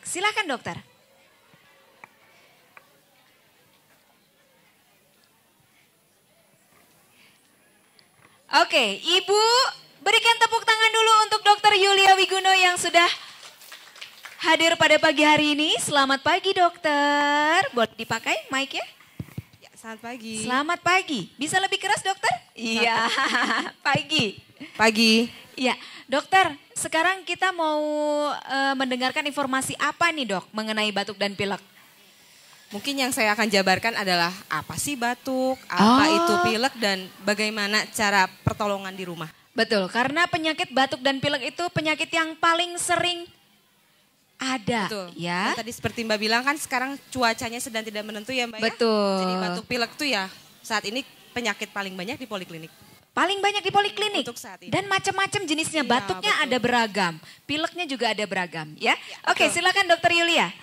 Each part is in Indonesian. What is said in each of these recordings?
Silakan dokter. Oke, Ibu berikan tepuk tangan dulu untuk Dokter Yulia Wiguno yang sudah hadir pada pagi hari ini. Selamat pagi dokter. Boleh dipakai mic-nya? Ya, selamat pagi. Selamat pagi. Bisa lebih keras dokter? Iya, pagi. Pagi. Iya, dokter, sekarang kita mau mendengarkan informasi apa nih dok mengenai batuk dan pilek? Mungkin yang saya akan jabarkan adalah apa sih batuk, apa itu pilek, dan bagaimana cara pertolongan di rumah. Betul, karena penyakit batuk dan pilek itu penyakit yang paling sering ada. Betul. Ya. Dan tadi seperti Mbak bilang kan sekarang cuacanya sedang tidak menentu ya Mbak. Betul. Ya? Jadi batuk pilek itu ya saat ini penyakit paling banyak di poliklinik. Paling banyak di poliklinik. Untuk saat ini. Dan macam-macam jenisnya. Iya, Batuknya betul. ada beragam, pileknya juga ada beragam. Ya. Oke, betul. silakan dokter Yulia.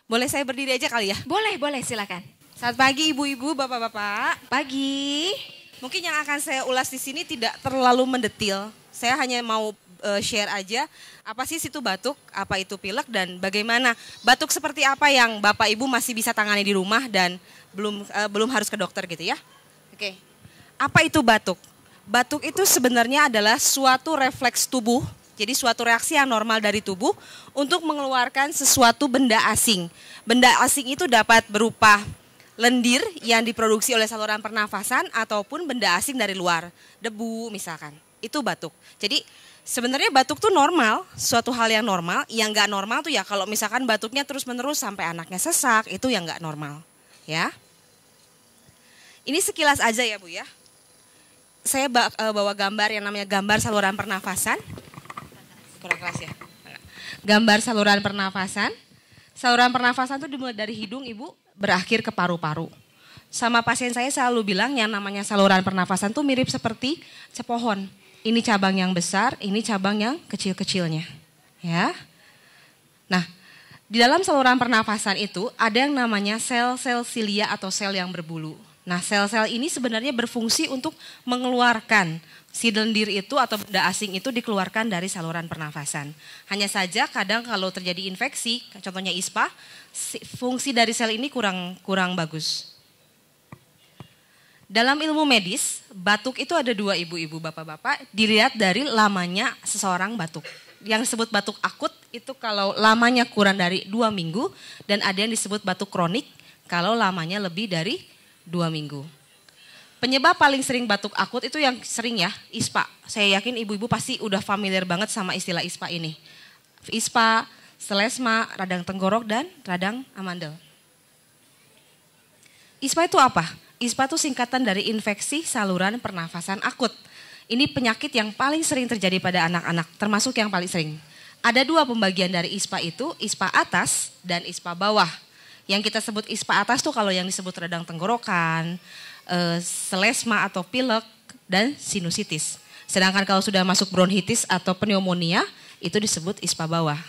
Boleh saya berdiri aja kali ya? Boleh, silakan. Selamat pagi ibu-ibu, bapak-bapak. Pagi. Mungkin yang akan saya ulas di sini tidak terlalu mendetil. Saya hanya mau share aja apa sih itu batuk, apa itu pilek, dan bagaimana batuk seperti apa yang Bapak Ibu masih bisa tangani di rumah dan belum harus ke dokter gitu ya. Oke. Apa itu batuk? Batuk itu sebenarnya adalah suatu refleks tubuh. Jadi suatu reaksi yang normal dari tubuh untuk mengeluarkan sesuatu benda asing. Benda asing itu dapat berupa lendir yang diproduksi oleh saluran pernafasan ataupun benda asing dari luar, debu misalkan. Itu batuk. Jadi sebenarnya batuk tuh normal, suatu hal yang normal. Yang nggak normal tuh ya kalau misalkan batuknya terus-menerus sampai anaknya sesak, itu yang nggak normal. Ya. Ini sekilas aja ya Bu ya. Saya bawa gambar yang namanya gambar saluran pernafasan. Kurang keras ya. Gambar saluran pernafasan. Saluran pernafasan itu dimulai dari hidung Ibu, berakhir ke paru-paru. Sama pasien saya selalu bilang yang namanya saluran pernafasan tuh mirip seperti sepohon. Ini cabang yang besar, ini cabang yang kecil-kecilnya. Ya. Nah, di dalam saluran pernafasan itu ada yang namanya sel-sel silia atau sel yang berbulu. Nah, sel-sel ini sebenarnya berfungsi untuk mengeluarkan si lendir itu atau benda asing itu dikeluarkan dari saluran pernafasan. Hanya saja kadang kalau terjadi infeksi, contohnya ISPA, fungsi dari sel ini kurang bagus. Dalam ilmu medis, batuk itu ada dua ibu-ibu, bapak-bapak, dilihat dari lamanya seseorang batuk. Yang disebut batuk akut itu kalau lamanya kurang dari 2 minggu, dan ada yang disebut batuk kronik kalau lamanya lebih dari 2 minggu. Penyebab paling sering batuk akut itu yang sering ya, ISPA. Saya yakin ibu-ibu pasti udah familiar banget sama istilah ISPA ini. ISPA, selesma, radang tenggorok, dan radang amandel. ISPA itu apa? ISPA itu singkatan dari infeksi saluran pernafasan akut. Ini penyakit yang paling sering terjadi pada anak-anak, termasuk yang paling sering. Ada 2 pembagian dari ISPA itu, ISPA atas dan ISPA bawah. Yang kita sebut ISPA atas tuh kalau yang disebut radang tenggorokan, selesma atau pilek, dan sinusitis. Sedangkan kalau sudah masuk bronkitis atau pneumonia, itu disebut ISPA bawah.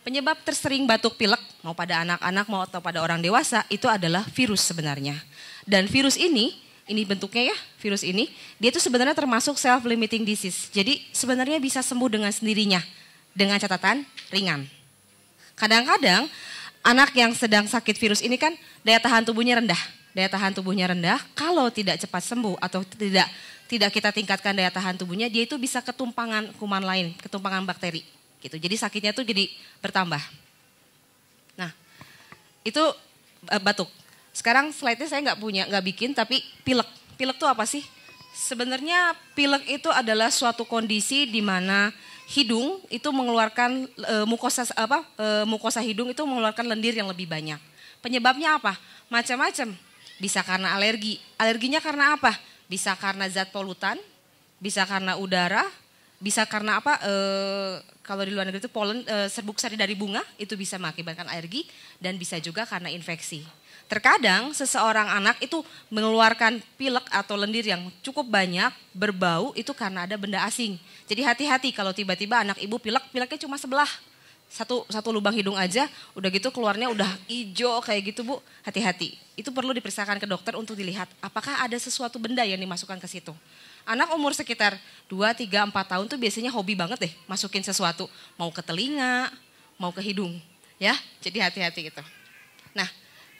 Penyebab tersering batuk pilek, mau pada anak-anak mau atau pada orang dewasa, itu adalah virus sebenarnya. Dan virus ini bentuknya ya, virus ini, dia itu sebenarnya termasuk self-limiting disease. Jadi sebenarnya bisa sembuh dengan sendirinya, dengan catatan ringan. Kadang-kadang anak yang sedang sakit virus ini kan daya tahan tubuhnya rendah. Daya tahan tubuhnya rendah, kalau tidak cepat sembuh atau tidak kita tingkatkan daya tahan tubuhnya, dia itu bisa ketumpangan kuman lain, ketumpangan bakteri. Gitu. Jadi sakitnya tuh jadi bertambah. Nah, itu batuk. Sekarang slide-nya saya nggak bikin, tapi pilek. Pilek itu apa sih? Sebenarnya pilek itu adalah suatu kondisi di mana hidung itu mengeluarkan mukosa hidung itu mengeluarkan lendir yang lebih banyak. Penyebabnya apa? Macam-macam. Bisa karena alergi. Alerginya karena apa? Bisa karena zat polutan, bisa karena udara, bisa karena apa? Kalau di luar negeri itu polen serbuk sari dari bunga itu bisa mengakibatkan alergi, dan bisa juga karena infeksi. Terkadang seseorang anak itu mengeluarkan pilek atau lendir yang cukup banyak, berbau, itu karena ada benda asing. Jadi hati-hati kalau tiba-tiba anak ibu pileknya cuma sebelah satu lubang hidung aja, udah gitu keluarnya udah hijau kayak gitu Bu, hati-hati. Itu perlu diperiksakan ke dokter untuk dilihat apakah ada sesuatu benda yang dimasukkan ke situ. Anak umur sekitar 2, 3, 4 tahun tuh biasanya hobi banget deh masukin sesuatu. Mau ke telinga, mau ke hidung. Ya, jadi hati-hati gitu. Nah,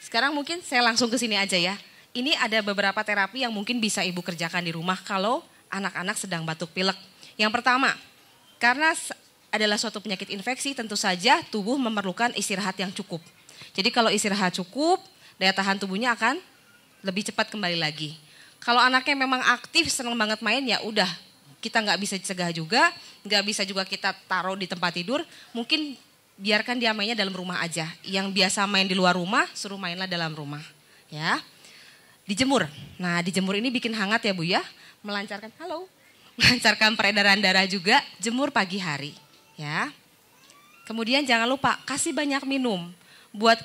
sekarang mungkin saya langsung ke sini aja ya. Ini ada beberapa terapi yang mungkin bisa Ibu kerjakan di rumah kalau anak-anak sedang batuk pilek. Yang pertama, karena adalah suatu penyakit infeksi, tentu saja tubuh memerlukan istirahat yang cukup. Jadi kalau istirahat cukup, daya tahan tubuhnya akan lebih cepat kembali lagi. Kalau anaknya memang aktif, senang banget main, ya udah kita nggak bisa cegah juga, nggak bisa juga kita taruh di tempat tidur. Mungkin biarkan dia mainnya dalam rumah aja. Yang biasa main di luar rumah, suruh mainlah dalam rumah. Ya, dijemur. Nah, dijemur ini bikin hangat ya Bu ya, melancarkan peredaran darah juga. Jemur pagi hari. Ya, kemudian jangan lupa kasih banyak minum. Buat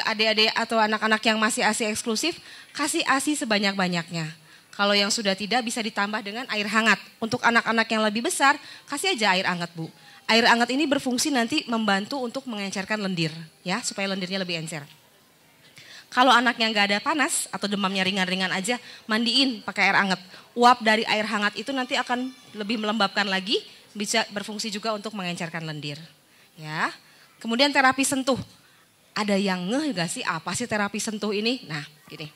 adik-adik atau anak-anak yang masih ASI eksklusif, kasih ASI sebanyak-banyaknya. Kalau yang sudah tidak bisa ditambah dengan air hangat. Untuk anak-anak yang lebih besar, kasih aja air hangat Bu. Air hangat ini berfungsi nanti membantu untuk mengencerkan lendir, ya, supaya lendirnya lebih encer. Kalau anaknya nggak ada panas atau demamnya ringan-ringan aja, mandiin pakai air hangat. Uap dari air hangat itu nanti akan lebih melembabkan lagi, bisa berfungsi juga untuk mengencerkan lendir. Ya. Kemudian terapi sentuh. Ada yang ngeh gak sih apa sih terapi sentuh ini? Nah, gini.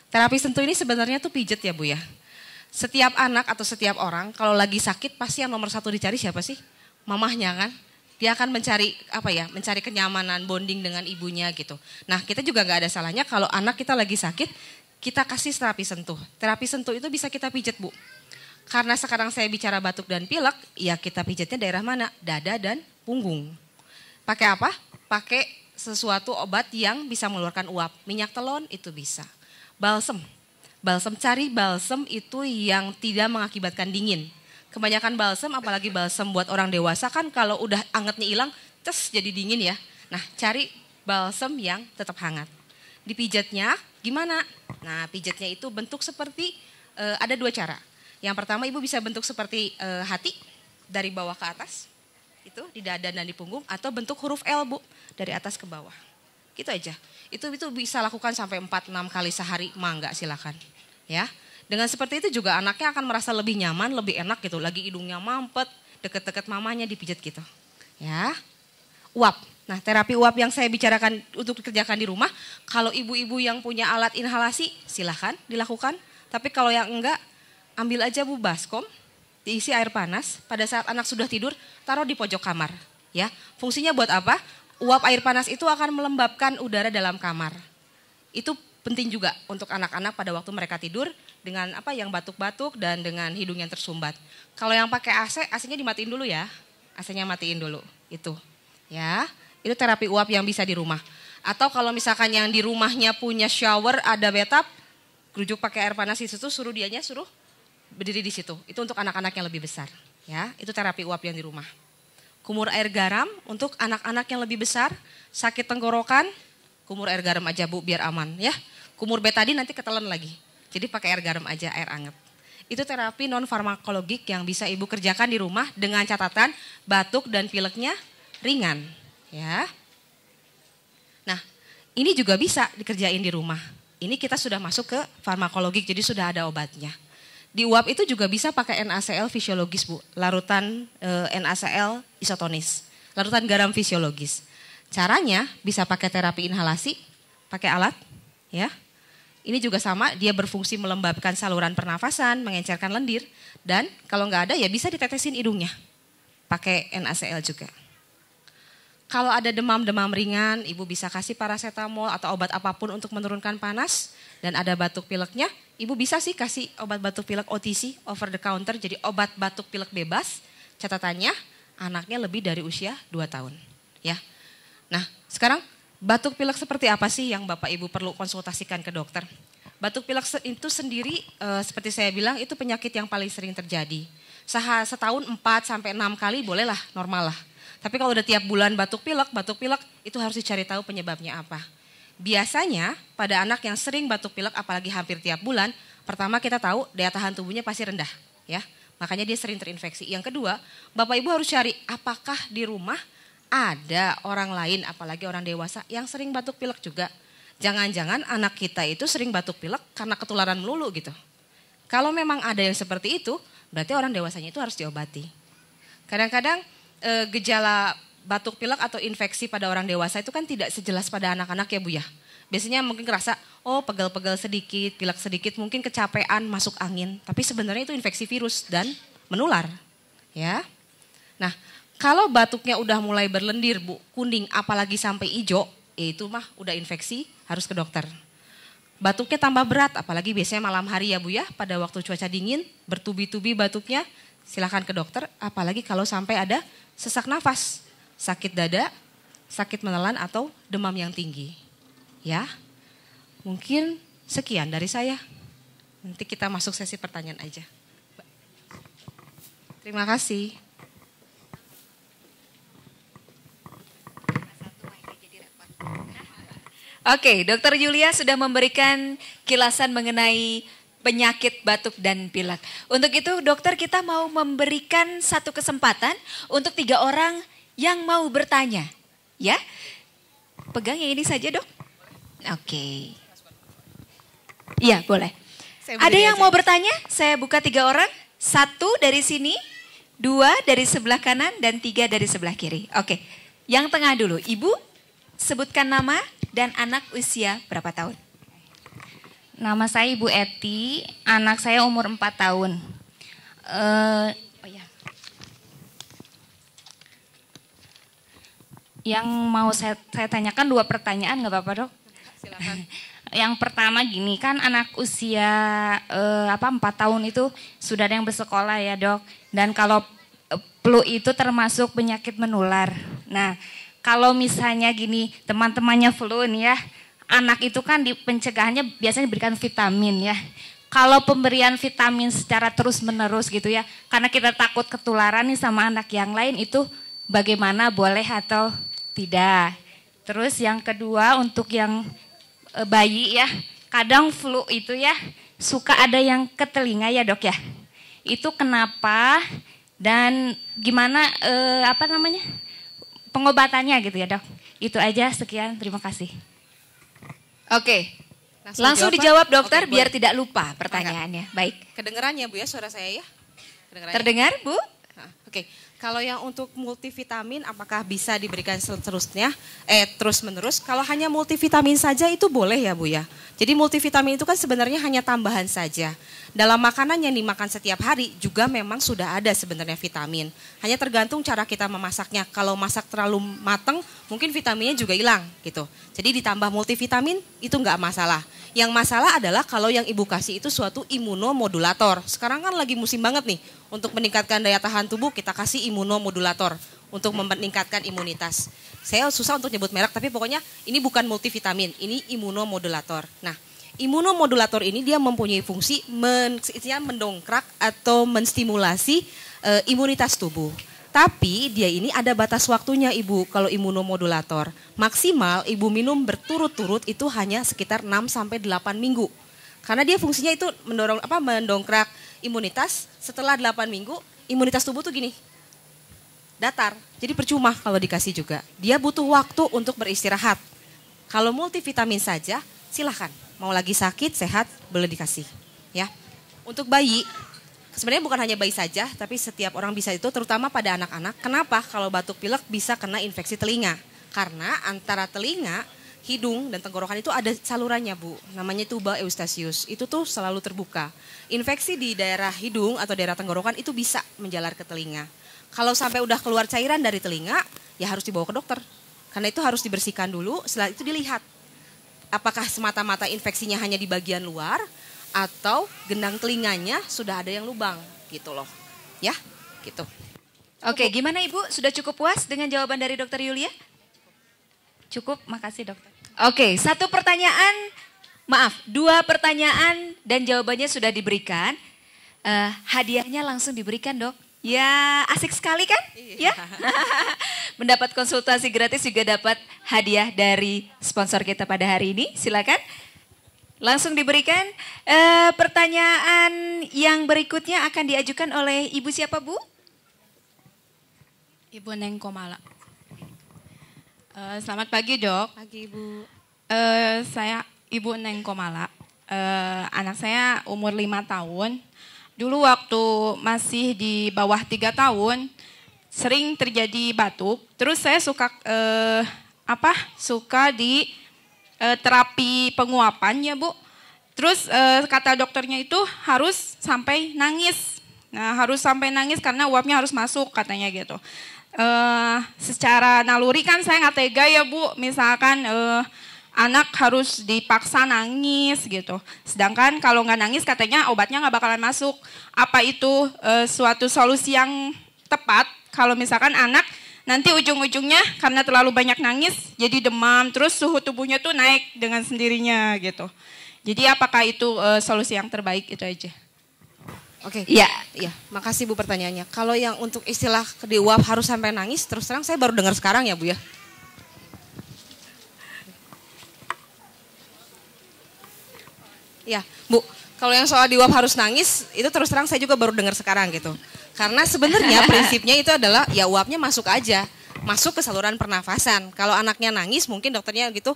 Terapi sentuh ini sebenarnya tuh pijet ya Bu ya. Setiap anak atau setiap orang kalau lagi sakit pasti yang nomor satu dicari siapa sih? Mamahnya kan. Dia akan mencari mencari kenyamanan, bonding dengan ibunya gitu. Nah, kita juga gak ada salahnya kalau anak kita lagi sakit, kita kasih terapi sentuh. Terapi sentuh itu bisa kita pijet Bu. Karena sekarang saya bicara batuk dan pilek, ya kita pijatnya daerah mana? Dada dan punggung. Pakai apa? Pakai sesuatu obat yang bisa mengeluarkan uap. Minyak telon itu bisa. Balsem. Cari balsem itu yang tidak mengakibatkan dingin. Kebanyakan balsem, apalagi balsem buat orang dewasa kan kalau udah angetnya hilang, jadi dingin ya. Nah, cari balsem yang tetap hangat. Dipijatnya gimana? Nah, pijatnya itu bentuk seperti, ada 2 cara. Yang pertama Ibu bisa bentuk seperti hati dari bawah ke atas, itu di dada dan di punggung, atau bentuk huruf L Bu, dari atas ke bawah. Gitu aja. Itu bisa lakukan sampai 4-6 kali sehari, mangga silakan. Ya. Dengan seperti itu juga anaknya akan merasa lebih nyaman, lebih enak gitu. Lagi hidungnya mampet, deket-deket mamanya dipijat gitu. Ya. Uap. Nah, terapi uap yang saya bicarakan untuk dikerjakan di rumah, kalau ibu-ibu yang punya alat inhalasi silakan dilakukan. Tapi kalau yang enggak, ambil aja Bu baskom, diisi air panas, pada saat anak sudah tidur, taruh di pojok kamar. Ya, fungsinya buat apa? Uap air panas itu akan melembabkan udara dalam kamar. Itu penting juga untuk anak-anak pada waktu mereka tidur dengan yang batuk-batuk dan dengan hidung yang tersumbat. Kalau yang pakai AC, AC-nya dimatiin dulu ya. AC-nya matiin dulu, itu. Ya, itu terapi uap yang bisa di rumah. Atau kalau misalkan yang di rumahnya punya shower, ada bathtub, gerujuk pakai air panas di situ, suruh berdiri di situ. Itu untuk anak-anak yang lebih besar. Ya, itu terapi uap yang di rumah. Kumur air garam untuk anak-anak yang lebih besar, sakit tenggorokan, kumur air garam aja Bu biar aman ya. Kumur betadin nanti ketelan lagi. Jadi pakai air garam aja, air anget. Itu terapi non farmakologik yang bisa Ibu kerjakan di rumah dengan catatan batuk dan pileknya ringan, ya. Nah, ini juga bisa dikerjain di rumah. Ini kita sudah masuk ke farmakologik, jadi sudah ada obatnya. Di uap itu juga bisa pakai NaCl fisiologis Bu, larutan NaCl isotonis, larutan garam fisiologis. Caranya bisa pakai terapi inhalasi, pakai alat, ya. Ini juga sama, dia berfungsi melembabkan saluran pernafasan, mengencerkan lendir, dan kalau nggak ada ya bisa ditetesin hidungnya, pakai NaCl juga. Kalau ada demam-demam ringan, Ibu bisa kasih paracetamol atau obat apapun untuk menurunkan panas, dan ada batuk pileknya, Ibu bisa sih kasih obat batuk pilek OTC, over the counter, jadi obat batuk pilek bebas. Catatannya anaknya lebih dari usia 2 tahun. Ya. Nah, sekarang batuk pilek seperti apa sih yang Bapak Ibu perlu konsultasikan ke dokter? Batuk pilek itu sendiri seperti saya bilang itu penyakit yang paling sering terjadi. Setahun 4-6 kali bolehlah, normal lah. Tapi kalau udah tiap bulan batuk pilek itu harus dicari tahu penyebabnya apa. Biasanya pada anak yang sering batuk pilek apalagi hampir tiap bulan, pertama kita tahu daya tahan tubuhnya pasti rendah, ya. Makanya dia sering terinfeksi. Yang kedua, Bapak Ibu harus cari apakah di rumah ada orang lain, apalagi orang dewasa yang sering batuk pilek juga. Jangan-jangan anak kita itu sering batuk pilek karena ketularan melulu gitu. Kalau memang ada yang seperti itu, berarti orang dewasanya itu harus diobati. Kadang-kadang gejala batuk pilek atau infeksi pada orang dewasa itu kan tidak sejelas pada anak-anak ya Bu ya. Biasanya mungkin kerasa, oh pegel-pegel sedikit, pilek sedikit, mungkin kecapean, masuk angin. Tapi sebenarnya itu infeksi virus dan menular. Ya. Nah, kalau batuknya udah mulai berlendir Bu, kuning apalagi sampai hijau, ya itu mah udah infeksi, harus ke dokter. Batuknya tambah berat, apalagi biasanya malam hari ya Bu ya, pada waktu cuaca dingin, bertubi-tubi batuknya, silakan ke dokter. Apalagi kalau sampai ada sesak nafas, sakit dada, sakit menelan atau demam yang tinggi. Ya, mungkin sekian dari saya. Nanti kita masuk sesi pertanyaan aja. Terima kasih. Oke, Dokter Yulia sudah memberikan kilasan mengenai penyakit batuk dan pilek. Untuk itu dokter kita mau memberikan satu kesempatan untuk 3 orang yang mau bertanya. Ya, pegang yang ini saja dok. Oke. Iya boleh. Ada yang mau bertanya? Saya buka 3 orang. 1 dari sini, 2 dari sebelah kanan, dan 3 dari sebelah kiri. Oke, yang tengah dulu. Ibu, sebutkan nama dan anak usia berapa tahun? Nama saya Ibu Eti, anak saya umur 4 tahun. Yang mau saya tanyakan 2 pertanyaan, nggak apa-apa dok? Silakan. Yang pertama gini, kan anak usia 4 tahun itu sudah ada yang bersekolah ya dok. Dan kalau flu itu termasuk penyakit menular. Nah, kalau misalnya gini, teman-temannya flu nih ya, anak itu kan di pencegahannya biasanya diberikan vitamin ya. Kalau pemberian vitamin secara terus-menerus gitu ya, karena kita takut ketularan nih sama anak yang lain, itu bagaimana, boleh atau tidak? Terus yang kedua untuk yang bayi ya, kadang flu itu ya suka ada yang ke telinga ya dok ya. Itu kenapa dan gimana pengobatannya gitu ya dok. Itu aja, sekian, terima kasih. Oke, langsung dijawab dokter. Oke, biar boleh. tidak lupa pertanyaannya. Baik, Kedengeran ya Bu ya suara saya ya? Kedengeran ya? terdengar Bu? Nah, oke, kalau yang untuk multivitamin apakah bisa diberikan seterusnya, terus menerus? Kalau hanya multivitamin saja itu boleh ya Bu ya. Jadi multivitamin itu kan sebenarnya hanya tambahan saja. Dalam makanan yang dimakan setiap hari juga memang sudah ada sebenarnya vitamin. Hanya tergantung cara kita memasaknya. Kalau masak terlalu matang, mungkin vitaminnya juga hilang gitu. Jadi ditambah multivitamin itu nggak masalah. Yang masalah adalah kalau yang ibu kasih itu suatu imunomodulator. Sekarang kan lagi musim banget nih. Untuk meningkatkan daya tahan tubuh kita kasih imunomodulator untuk meningkatkan imunitas. Saya susah untuk nyebut merek tapi pokoknya ini bukan multivitamin, ini imunomodulator. Nah, imunomodulator ini dia mempunyai fungsi mendongkrak atau menstimulasi imunitas tubuh. Tapi dia ini ada batas waktunya Ibu kalau imunomodulator. Maksimal Ibu minum berturut-turut itu hanya sekitar 6 sampai 8 minggu. Karena dia fungsinya itu mendongkrak imunitas. Setelah 8 minggu imunitas tubuh tuh gini, datar. Jadi percuma kalau dikasih juga. Dia butuh waktu untuk beristirahat. Kalau multivitamin saja silahkan. Mau lagi sakit, sehat, boleh dikasih. Ya. Untuk bayi, sebenarnya bukan hanya bayi saja, tapi setiap orang bisa itu, terutama pada anak-anak. Kenapa? Kalau batuk pilek bisa kena infeksi telinga. Karena antara telinga, hidung, dan tenggorokan itu ada salurannya Bu. Namanya tuba eustachius. Itu tuh selalu terbuka. Infeksi di daerah hidung atau daerah tenggorokan itu bisa menjalar ke telinga. Kalau sampai udah keluar cairan dari telinga, ya harus dibawa ke dokter. Karena itu harus dibersihkan dulu, setelah itu dilihat. Apakah semata-mata infeksinya hanya di bagian luar atau gendang telinganya sudah ada yang lubang gitu loh. Ya, gitu. Oke, gimana Ibu? Sudah cukup puas dengan jawaban dari Dokter Yulia? Cukup, makasih dokter. Oke, 1 pertanyaan, 2 pertanyaan dan jawabannya sudah diberikan. Hadiahnya langsung diberikan dok. Ya asik sekali kan? Iya. Ya. Mendapat konsultasi gratis juga dapat hadiah dari sponsor kita pada hari ini. Silakan. Langsung diberikan. Pertanyaan yang berikutnya akan diajukan oleh Ibu siapa Bu? Ibu Neng Komala. Selamat pagi dok. Pagi Ibu. Saya Ibu Neng Komala. Anak saya umur 5 tahun. Dulu waktu masih di bawah 3 tahun sering terjadi batuk. Terus saya suka suka di terapi penguapan ya Bu. Terus kata dokternya itu harus sampai nangis. Nah harus sampai nangis karena uapnya harus masuk katanya gitu. Secara naluri kan saya nggak tega ya Bu, misalkan anak harus dipaksa nangis gitu. Sedangkan kalau nggak nangis katanya obatnya nggak bakalan masuk. Apa itu suatu solusi yang tepat kalau misalkan anak nanti ujung-ujungnya karena terlalu banyak nangis jadi demam, terus suhu tubuhnya tuh naik dengan sendirinya gitu. Jadi apakah itu solusi yang terbaik? Itu aja. Oke, iya, makasih Bu pertanyaannya. Kalau yang untuk istilah diuap harus sampai nangis, terus terang saya baru dengar sekarang ya Bu ya. Ya, Bu, kalau yang soal diuap harus nangis, itu terus terang saya juga baru dengar sekarang gitu. Karena sebenarnya prinsipnya itu adalah ya uapnya masuk aja, masuk ke saluran pernafasan. Kalau anaknya nangis mungkin dokternya gitu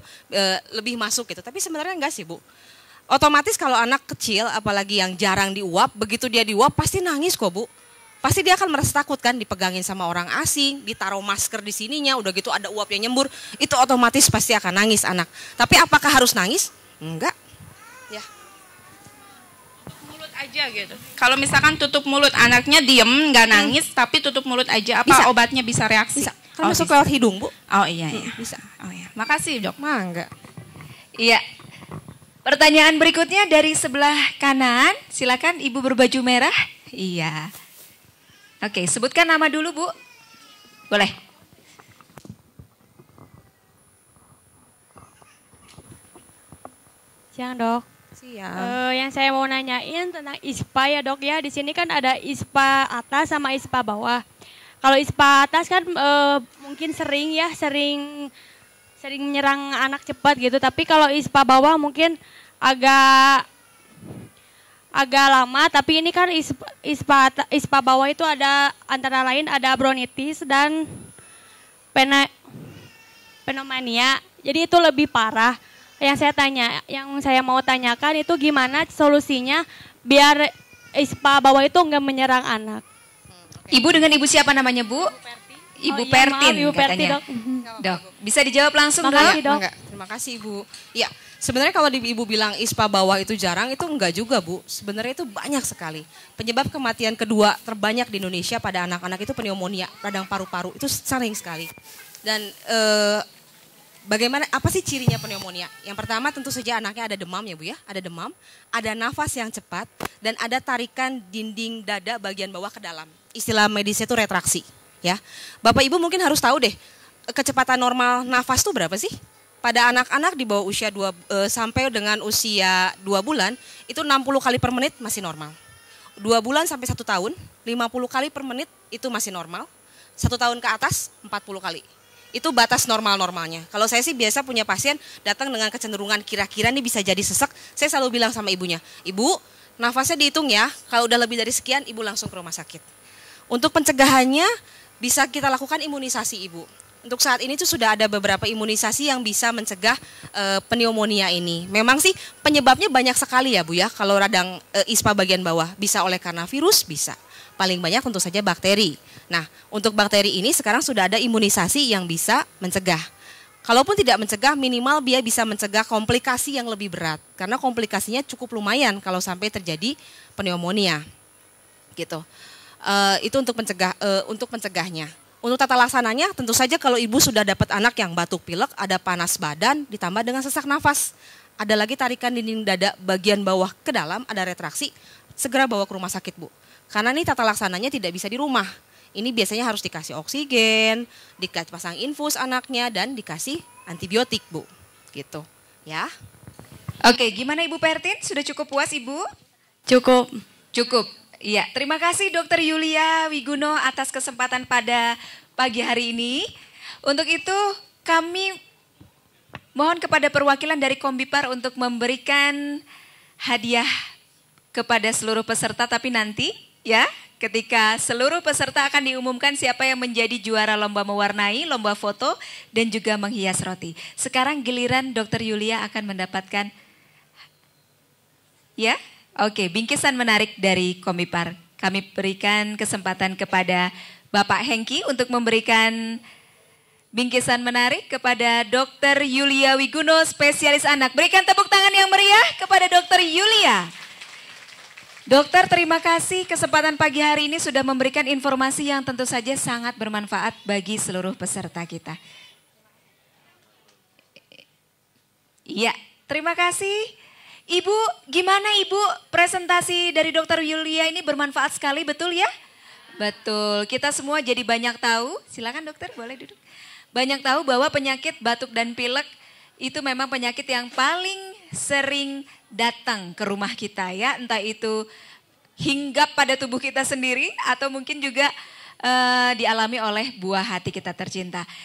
lebih masuk gitu, tapi sebenarnya enggak sih Bu. Otomatis kalau anak kecil, apalagi yang jarang diuap, begitu dia diuap pasti nangis kok Bu. Pasti dia akan merasa takut kan, dipegangin sama orang asing, ditaruh masker di sininya, udah gitu ada uap yang nyembur, itu otomatis pasti akan nangis anak. Tapi apakah harus nangis? Enggak. Ya. Mulut aja gitu. Kalau misalkan tutup mulut anaknya diem nggak nangis, tapi tutup mulut aja, apa Bisa. obatnya bisa reaksi? Bisa. Kan masuk lewat hidung Bu. Oh iya, iya. Bisa. Oh iya. Makasih dok. Mangga. Iya. Pertanyaan berikutnya dari sebelah kanan. Silakan Ibu berbaju merah. Iya. Oke, sebutkan nama dulu Bu. Boleh. Siang dok. Siap. Yang saya mau nanyain tentang ISPA ya dok ya. Di sini kan ada ISPA atas sama ISPA bawah. Kalau ISPA atas kan mungkin sering menyerang anak cepat gitu. Tapi kalau ISPA bawah mungkin agak lama. Tapi ini kan ISPA bawah itu ada antara lain ada bronkitis dan pneumonia. Jadi itu lebih parah. Yang saya mau tanyakan itu gimana solusinya biar ISPA bawah itu enggak menyerang anak. Ibu dengan Ibu siapa namanya Bu? Ibu Pertin Ibu Perti katanya. dok. Dok, bisa dijawab langsung dok? Makasih, Dok. Enggak, terima kasih Ibu. Ya, sebenarnya kalau Ibu bilang ISPA bawah itu jarang, itu enggak juga Bu. Sebenarnya itu banyak sekali. Penyebab kematian kedua terbanyak di Indonesia pada anak-anak itu pneumonia, radang paru-paru. Itu sering sekali. Dan bagaimana, apa sih cirinya pneumonia? Yang pertama tentu saja anaknya ada demam ya Bu ya. Ada demam, ada nafas yang cepat, dan ada tarikan dinding dada bagian bawah ke dalam. Istilah medisnya itu retraksi. Ya, Bapak Ibu mungkin harus tahu deh, kecepatan normal nafas itu berapa sih? Pada anak-anak di bawah usia sampai dengan usia 2 bulan, itu 60 kali per menit masih normal. 2 bulan sampai 1 tahun, 50 kali per menit itu masih normal. 1 tahun ke atas, 40 kali. Itu batas normal-normalnya. Kalau saya sih biasa punya pasien datang dengan kecenderungan kira-kira nih bisa jadi sesek, saya selalu bilang sama ibunya, Ibu, nafasnya dihitung ya, kalau udah lebih dari sekian, Ibu langsung ke rumah sakit. Untuk pencegahannya, bisa kita lakukan imunisasi Ibu. Untuk saat ini tuh sudah ada beberapa imunisasi yang bisa mencegah pneumonia ini. Memang sih penyebabnya banyak sekali ya Bu ya. Kalau radang ISPA bagian bawah bisa oleh karena virus, bisa. Paling banyak tentu saja bakteri. Nah, untuk bakteri ini sekarang sudah ada imunisasi yang bisa mencegah. Kalaupun tidak mencegah, minimal dia bisa mencegah komplikasi yang lebih berat. Karena komplikasinya cukup lumayan kalau sampai terjadi pneumonia. Gitu. Itu untuk mencegahnya. Untuk tata laksananya tentu saja kalau ibu sudah dapat anak yang batuk pilek, ada panas badan ditambah dengan sesak nafas, ada lagi tarikan dinding dada bagian bawah ke dalam, ada retraksi, segera bawa ke rumah sakit Bu. Karena ini tata laksananya tidak bisa di rumah. Ini biasanya harus dikasih oksigen, dikasih pasang infus anaknya dan dikasih antibiotik Bu. Gitu ya. Oke, gimana Ibu Pertin? Sudah cukup puas Ibu? Cukup. Cukup. Iya, terima kasih Dr. Yulia Wiguno atas kesempatan pada pagi hari ini. Untuk itu kami mohon kepada perwakilan dari Kombipar untuk memberikan hadiah kepada seluruh peserta, tapi nanti ya ketika seluruh peserta akan diumumkan siapa yang menjadi juara lomba mewarnai, lomba foto, dan juga menghias roti. Sekarang giliran Dr. Yulia akan mendapatkan, ya, oke, bingkisan menarik dari Komipar. Kami berikan kesempatan kepada Bapak Hengki untuk memberikan bingkisan menarik kepada Dr. Yulia Wiguno, spesialis anak. Berikan tepuk tangan yang meriah kepada Dr. Yulia. Dokter, terima kasih kesempatan pagi hari ini sudah memberikan informasi yang tentu saja sangat bermanfaat bagi seluruh peserta kita. Iya, terima kasih. Ibu, gimana Ibu presentasi dari Dr. Yulia ini bermanfaat sekali, betul ya? Betul, kita semua jadi banyak tahu. Silakan dokter, boleh duduk. Banyak tahu bahwa penyakit batuk dan pilek itu memang penyakit yang paling sering datang ke rumah kita ya. Entah itu hinggap pada tubuh kita sendiri atau mungkin juga dialami oleh buah hati kita tercinta.